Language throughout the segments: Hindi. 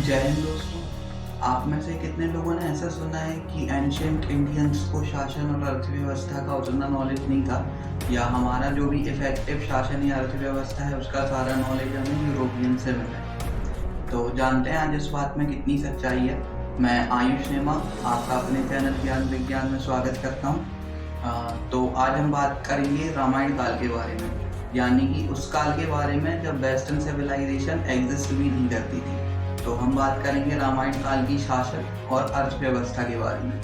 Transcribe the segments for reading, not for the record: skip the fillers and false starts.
जय हिंद दोस्तों। आप में से कितने लोगों ने ऐसा सुना है कि एंशियंट इंडियंस को शासन और अर्थव्यवस्था का उतना नॉलेज नहीं था, या हमारा जो भी इफेक्टिव शासन या अर्थव्यवस्था है उसका सारा नॉलेज हमें यूरोपियन से मिला है। तो जानते हैं आज इस बात में कितनी सच्चाई है। मैं आयुष नेमा आपका अपने चैनल ज्ञान विज्ञान में स्वागत करता हूँ। तो आज हम बात करेंगे रामायण काल के बारे में, यानी कि उस काल के बारे में जब वेस्टर्न सिविलाइजेशन एग्जिस्ट भी नहीं करती थी। तो हम बात करेंगे रामायण काल की शासन और अर्थव्यवस्था के बारे में।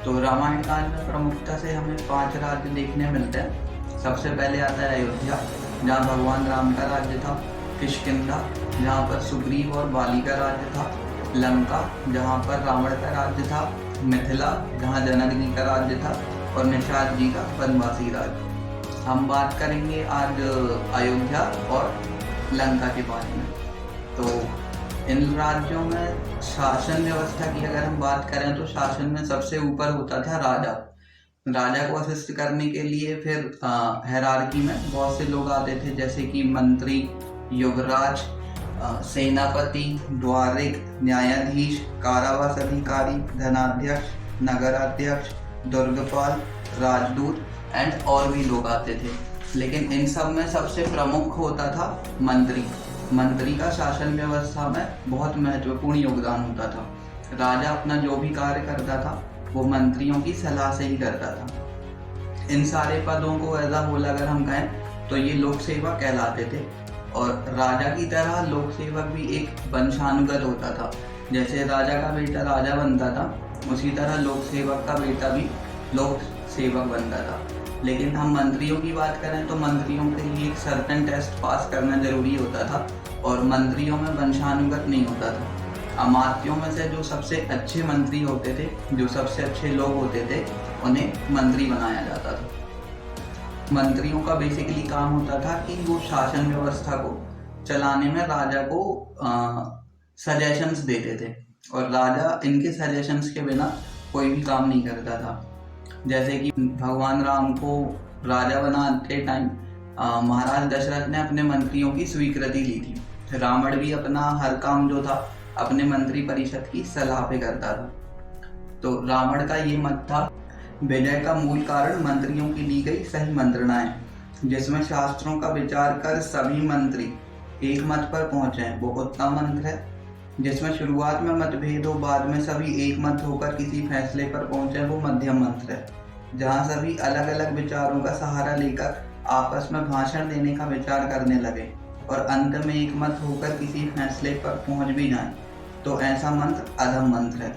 तो रामायण काल में प्रमुखता से हमें 5 राज्य देखने मिलते हैं। सबसे पहले आता है अयोध्या, जहाँ भगवान राम का राज्य था। किष्किंधा, जहाँ पर सुग्रीव और बाली का राज्य था। लंका, जहाँ पर रावण का राज्य था। मिथिला, जहाँ जनक जी का राज्य था। और निषाद जी का वनवासी राज्य। हम बात करेंगे आज अयोध्या और लंका के बारे में। तो इन राज्यों में शासन व्यवस्था की अगर हम बात करें तो शासन में सबसे ऊपर होता था राजा। राजा को असिस्ट करने के लिए फिर हायरार्की में बहुत से लोग आते थे, जैसे कि मंत्री, युवराज, सेनापति, द्वारिक, न्यायाधीश, कारावास अधिकारी, धनाध्यक्ष, नगराध्यक्ष, दुर्गपाल, राजदूत एंड और भी लोग आते थे। लेकिन इन सब में सबसे प्रमुख होता था मंत्री। मंत्री का शासन व्यवस्था में बहुत महत्वपूर्ण योगदान होता था। राजा अपना जो भी कार्य करता था वो मंत्रियों की सलाह से ही करता था। इन सारे पदों को एज अ होल अगर हम कहें तो ये लोक सेवक कहलाते थे। और राजा की तरह लोक सेवक भी एक वंशानुगत होता था। जैसे राजा का बेटा राजा बनता था, उसी तरह लोक सेवक का बेटा भी लोक सेवक बनता था। लेकिन हम मंत्रियों की बात करें तो मंत्रियों के लिए एक सर्टेन टेस्ट पास करना जरूरी होता था, और मंत्रियों में वंशानुगत नहीं होता था। अमात्यों में से जो सबसे अच्छे मंत्री होते थे, जो सबसे अच्छे लोग होते थे, उन्हें मंत्री बनाया जाता था। मंत्रियों का बेसिकली काम होता था कि वो शासन व्यवस्था को चलाने में राजा को सजेशंस देते थे, और राजा इनके सजेशंस के बिना कोई भी काम नहीं करता था। जैसे कि भगवान राम को राजा बनाते टाइम महाराज दशरथ ने अपने मंत्रियों की स्वीकृति ली थी। रावण भी अपना हर काम जो था अपने मंत्री परिषद की सलाह पे करता था। तो रावण का ये मत था, विजय का मूल कारण मंत्रियों की दी गई सही मंत्रणाएं, जिसमें शास्त्रों का विचार कर सभी मंत्री एक मत पर पहुंचे, वो उत्तम मंत्र है। जिसमें शुरुआत में मतभेद हो, बाद में सभी एक मत होकर किसी फैसले पर पहुंचे, वो मध्यम मंत्र है। जहाँ सभी अलग अलग विचारों का सहारा लेकर आपस में भाषण देने का विचार करने लगे और अंत में एक मत होकर किसी फैसले पर पहुंच भी जाए, तो ऐसा मंत्र अधम मंत्र है।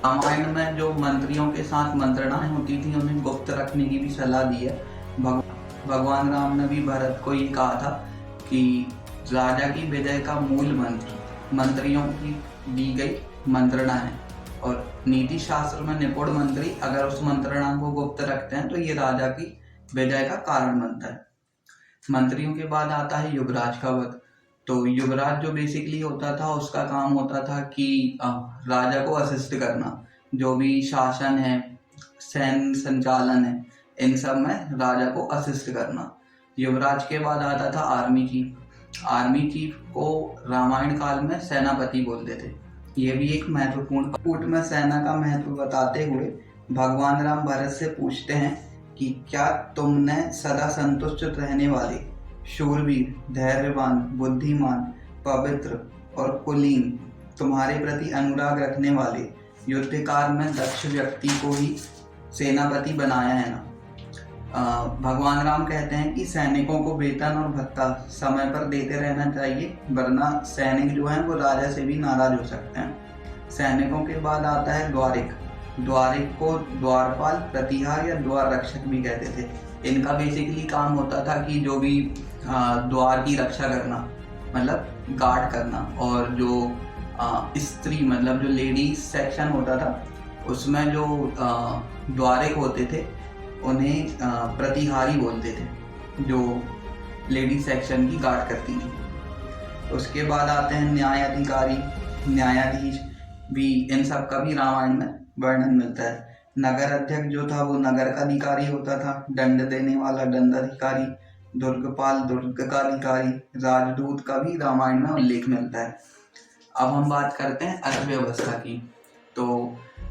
रामायण में जो मंत्रियों के साथ मंत्रणाएं होती थी उन्हें गुप्त रखने की भी सलाह दी है। भगवान राम ने भी भरत को ये कहा था कि राजा की विजय का मूल मंत्र मंत्रियों की दी गई मंत्रणा है, और नीति शास्त्र में निपुण मंत्री अगर उस मंत्रणा को गुप्त रखते हैं तो ये राजा की विजय का कारण बनता है। मंत्रियों के बाद आता है युवराज का वध। तो युवराज जो बेसिकली होता था, उसका काम होता था कि राजा को असिस्ट करना, जो भी शासन है, सैन्य संचालन है, इन सब में राजा को असिस्ट करना। युवराज के बाद आता था आर्मी चीफ। आर्मी चीफ को रामायण काल में सेनापति बोलते थे। ये भी एक महत्वपूर्ण कूट में सेना का महत्व बताते हुए भगवान राम भरत से पूछते हैं कि क्या तुमने सदा संतुष्ट रहने वाले, शूरवीर, धैर्यवान, बुद्धिमान, पवित्र और कुलीन, तुम्हारे प्रति अनुराग रखने वाले, युद्धकाल में दक्ष व्यक्ति को ही सेनापति बनाया है ना। भगवान राम कहते हैं कि सैनिकों को वेतन और भत्ता समय पर देते रहना चाहिए, वरना सैनिक जो हैं वो राजा से भी नाराज हो सकते हैं। सैनिकों के बाद आता है द्वारिक। द्वारिक को द्वारपाल, प्रतिहार या द्वार रक्षक भी कहते थे। इनका बेसिकली काम होता था कि जो भी द्वार की रक्षा करना, मतलब गार्ड करना, और जो स्त्री मतलब जो लेडीज सेक्शन होता था उसमें जो द्वारिक होते थे उन्हें प्रतिहारी बोलते थे, जो लेडीज सेक्शन की गार्ड करती थी। उसके बाद आते हैं न्यायाधिकारी, न्यायाधीश भी। इन सब का भी रामायण में वर्णन मिलता है। नगर अध्यक्ष जो था वो नगर का अधिकारी होता था, दंड देने वाला दंड अधिकारी, दुर्गपाल दुर्ग का अधिकारी, राजदूत का भी रामायण में उल्लेख मिलता है। अब हम बात करते हैं अर्थव्यवस्था की। तो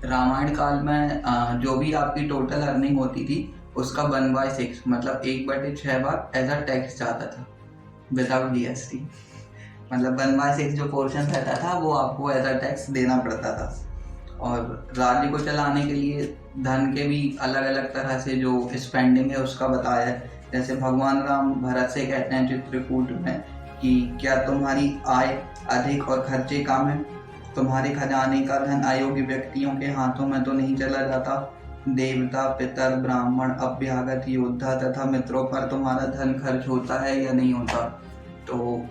रामायण काल में जो भी आपकी टोटल अर्निंग होती थी उसका 1/6 मतलब 1/6 बार एज अ टैक्स जाता था विदाउट जीएसटी। मतलब 1/6 जो पोर्शन रहता था वो आपको एज अ टैक्स देना पड़ता था। और राज्य को चलाने के लिए धन के भी अलग अलग तरह से जो स्पेंडिंग है उसका बताया है। जैसे भगवान राम भरत से कहते हैं चित्रकूट में कि क्या तुम्हारी आय अधिक और खर्चे कम है? तुम्हारे खजाने का धन अयोग्य व्यक्तियों के हाथों में तो नहीं चला जाता। देवता, पितर, ब्राह्मण, अभ्यागत, योद्धा तथा मित्रों पर तुम्हारा धन खर्च होता है या नहीं होता? तो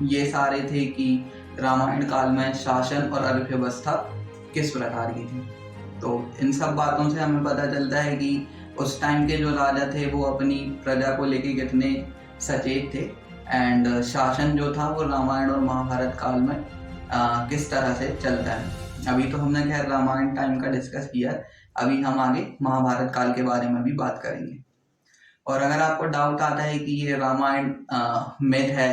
ये सारे थे कि रामायण काल में शासन और अर्थव्यवस्था किस प्रकार की थी। तो इन सब बातों से हमें पता चलता है कि उस टाइम के जो राजा थे वो अपनी प्रजा को लेके कितने सचेत थे। एंड शासन जो था वो रामायण और महाभारत काल में किस तरह से चलता है। अभी तो हमने खैर रामायण टाइम का डिस्कस किया है, अभी हम आगे महाभारत काल के बारे में भी बात करेंगे। और अगर आपको डाउट आता है कि ये रामायण मिथ है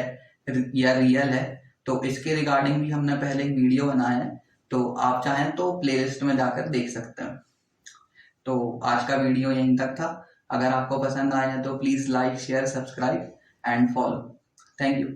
या रियल है तो इसके रिगार्डिंग भी हमने पहले एक वीडियो बनाया है, तो आप चाहें तो प्लेलिस्ट में जाकर देख सकते हैं। तो आज का वीडियो यहीं तक था। अगर आपको पसंद आया तो please like, share, subscribe and follow. Thank you.